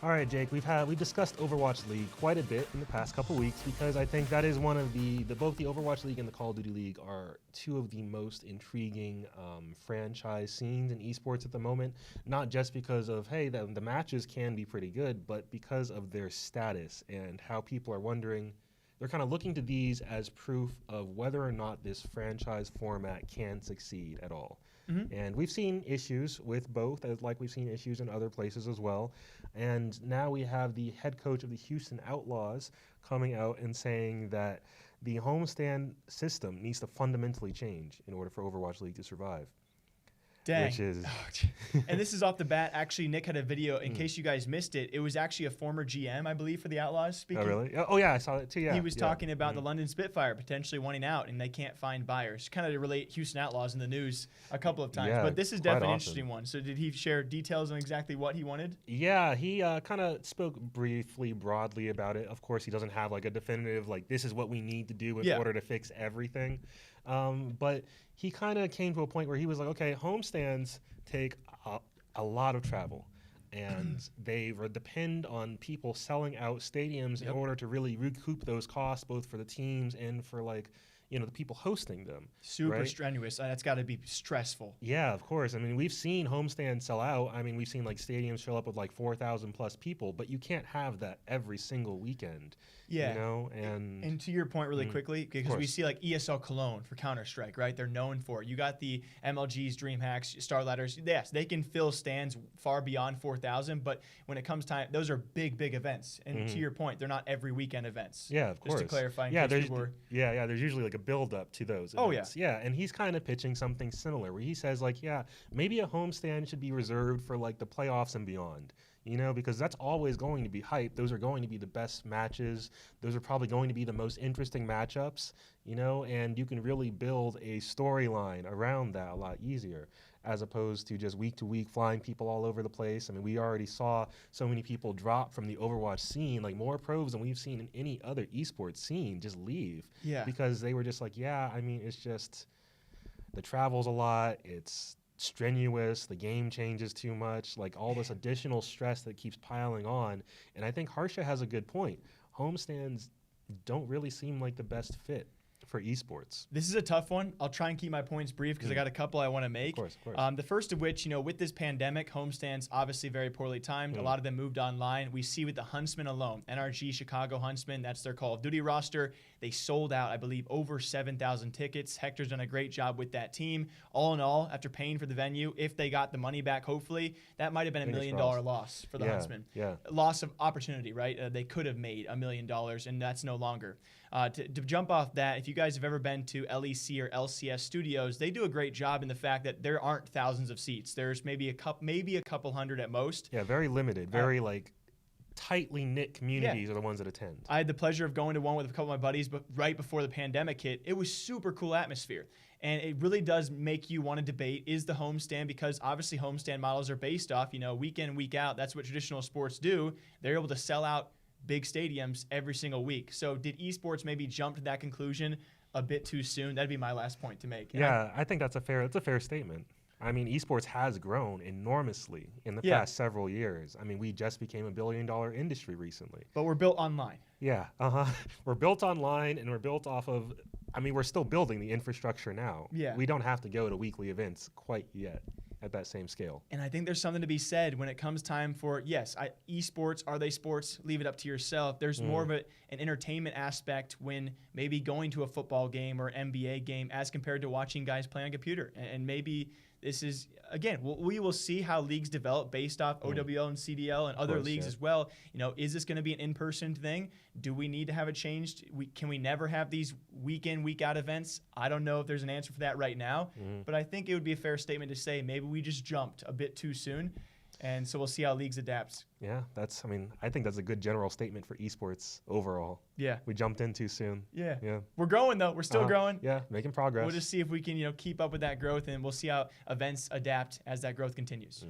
All right, Jake, we've discussed Overwatch League quite a bit in the past couple weeks because I think that is one of both the Overwatch League and the Call of Duty League are two of the most intriguing franchise scenes in esports at the moment. Not just because of the matches can be pretty good, but because of their status and how people are wondering. They're kind of looking to these as proof of whether or not this franchise format can succeed at all. And we've seen issues with both, like we've seen issues in other places as well. And now we have the head coach of the Houston Outlaws coming out and saying that the homestand system needs to fundamentally change in order for Overwatch League to survive. Dang. Which is And this is off the bat. Actually, Nick had a video, in case you guys missed it. It was actually a former GM, I believe, for the Outlaws speaking. Oh, really? Oh, yeah, I saw it too, yeah. He was talking about the London Spitfire potentially wanting out, and they can't find buyers. Kind of to relate Houston Outlaws in the news a couple of times. Yeah, but this is definitely an awesome. interesting one. So did he share details on exactly what he wanted? Yeah, he kind of spoke briefly, broadly about it. Of course, he doesn't have like a definitive, like, this is what we need to do in order to fix everything. But he kind of came to a point where he was like, okay, homestands take a lot of travel. And they depend on people selling out stadiums in order to really recoup those costs, both for the teams and for the people hosting them. Super strenuous. That's got to be stressful. Yeah, of course. I mean, we've seen homestands sell out. I mean, we've seen stadiums fill up with 4,000 plus people, but you can't have that every single weekend. Yeah. And to your point really quickly, because we see ESL Cologne for Counter-Strike, right? They're known for it. You got the MLGs, DreamHacks, Star Ladders. Yes, they can fill stands far beyond 4,000, but when it comes time, those are big, big events. And to your point, they're not every weekend events. Yeah, of course. Just to clarify. There's usually a build up to those events. Yeah, and he's kind of pitching something similar where he says maybe a homestand should be reserved for the playoffs and beyond, because that's always going to be hype. Those are going to be the best matches. Those are probably going to be the most interesting matchups, and you can really build a storyline around that a lot easier as opposed to just week to week flying people all over the place. I mean, we already saw so many people drop from the Overwatch scene, more pros than we've seen in any other esports scene just leave. Yeah. Because they were just it's just the travel's a lot. It's strenuous. The game changes too much. All this additional stress that keeps piling on. And I think Harsha has a good point. Homestands don't really seem like the best fit for esports. This is a tough one. I'll try and keep my points brief because I got a couple I want to make. Of course. The first of which, with this pandemic, homestands obviously very poorly timed. A lot of them moved online. We see with the Huntsmen alone, NRG Chicago Huntsmen, that's their Call of Duty roster. They sold out, I believe, over 7,000 tickets. Hector's done a great job with that team. All in all, after paying for the venue, if they got the money back, hopefully, that might have been $1 million loss for the Huntsmen. Yeah. Loss of opportunity, right? They could have made $1 million, and that's no longer. To jump off that, if you guys have ever been to LEC or LCS studios, they do a great job in the fact that there aren't thousands of seats. There's maybe a couple hundred at most. Yeah, very limited, very tightly knit communities are the ones that attend. I had the pleasure of going to one with a couple of my buddies, but right before the pandemic hit, it was super cool atmosphere. And it really does make you want to debate, is the homestand, because obviously homestand models are based off, week in, week out. That's what traditional sports do. They're able to sell out big stadiums every single week. So did esports maybe jump to that conclusion a bit too soon? That'd be my last point to make. Yeah, I think that's a fair statement. I mean, esports has grown enormously in the past several years. I mean, we just became $1 billion industry recently. But we're built online. Yeah, We're built online, and we're built off of, we're still building the infrastructure now. Yeah. We don't have to go to weekly events quite yet at that same scale. And I think there's something to be said when it comes time for, esports, are they sports? Leave it up to yourself. There's more of an entertainment aspect when maybe going to a football game or an NBA game as compared to watching guys play on a computer. And maybe this is, again, we will see how leagues develop based off OWL and CDL and other leagues as well. Is this going to be an in-person thing? Do we need to have it changed? Can we never have these week in, week out events? I don't know if there's an answer for that right now, but I think it would be a fair statement to say maybe we just jumped a bit too soon. And so we'll see how leagues adapt. Yeah, I think that's a good general statement for esports overall. Yeah. We jumped in too soon. Yeah. We're growing, though. We're still growing. Yeah, making progress. We'll just see if we can, keep up with that growth, and we'll see how events adapt as that growth continues.